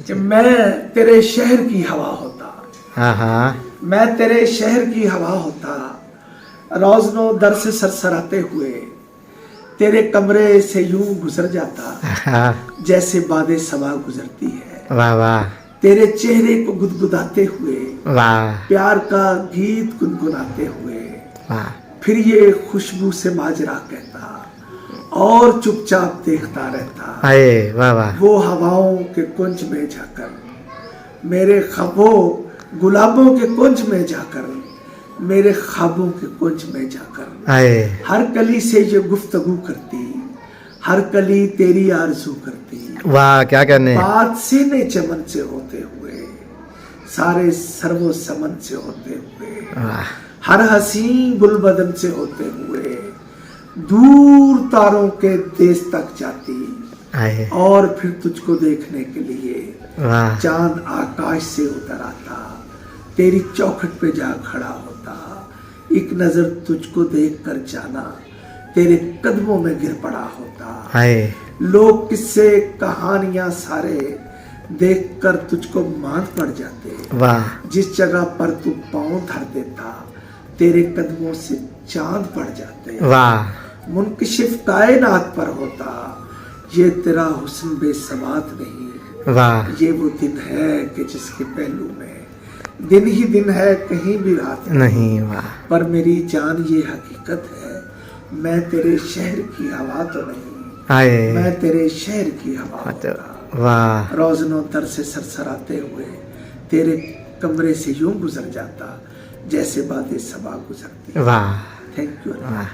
कि मैं तेरे शहर की हवा होता, हाँ हाँ मैं तेरे शहर की हवा होता, रोजनो दर से सरसराते हुए तेरे कमरे से यूं गुजर जाता हाँ, जैसे बादे सबा गुजरती है। वाह वाह तेरे चेहरे को गुदगुदाते हुए वाह प्यार का गीत गुनगुनाते हुए वाह, फिर ये खुशबू से माजरा कहता और चुपचाप देखता रहता। अरे वाह वाह, वो हवाओं के कुंज में जाकर मेरे ख्वाबों, गुलाबों के कुंज में जाकर मेरे ख्वाबों के कुंज में जाकर अरे हर कली से ये गुफ्तगू करती, हर कली तेरी आरज़ू करती। वाह, क्या करने, बात सीने चमन से होते हुए, सारे सर्वो समन से होते हुए, वाह हर हसीन गुलबदन से होते हुए दूर तारों के देश तक जाती अरे और फिर तुझको देखने के लिए वाह, चांद आकाश से उतर आता, तेरी चौखट पे जा खड़ा होता, एक नजर तुझको देख कर जाना तेरे कदमों में गिर पड़ा होता। अरे लोग किस्से कहानियां सारे देखकर तुझको मान पड़ जाते, वाह जिस जगह पर तू पांव धर देता तेरे कदमों से चांद पड़ जाते। वाह, मुनकशिफ कायनात पर होता ये तेरा हुस्न बेसमात नहीं, वाह ये वो दिन है कि जिसके पहलू में दिन ही दिन है, कहीं भी रात नहीं, वाह पर मेरी जान ये हकीकत है मैं तेरे शहर की हवा तो नहीं, अरे मैं तेरे शहर की हवा तो होता। वाह, रोजनों दर से सरसराते हुए तेरे कमरे से यूं गुजर जाता जैसे बातें सबा गुजरती। वाह थैंक यू। वाह।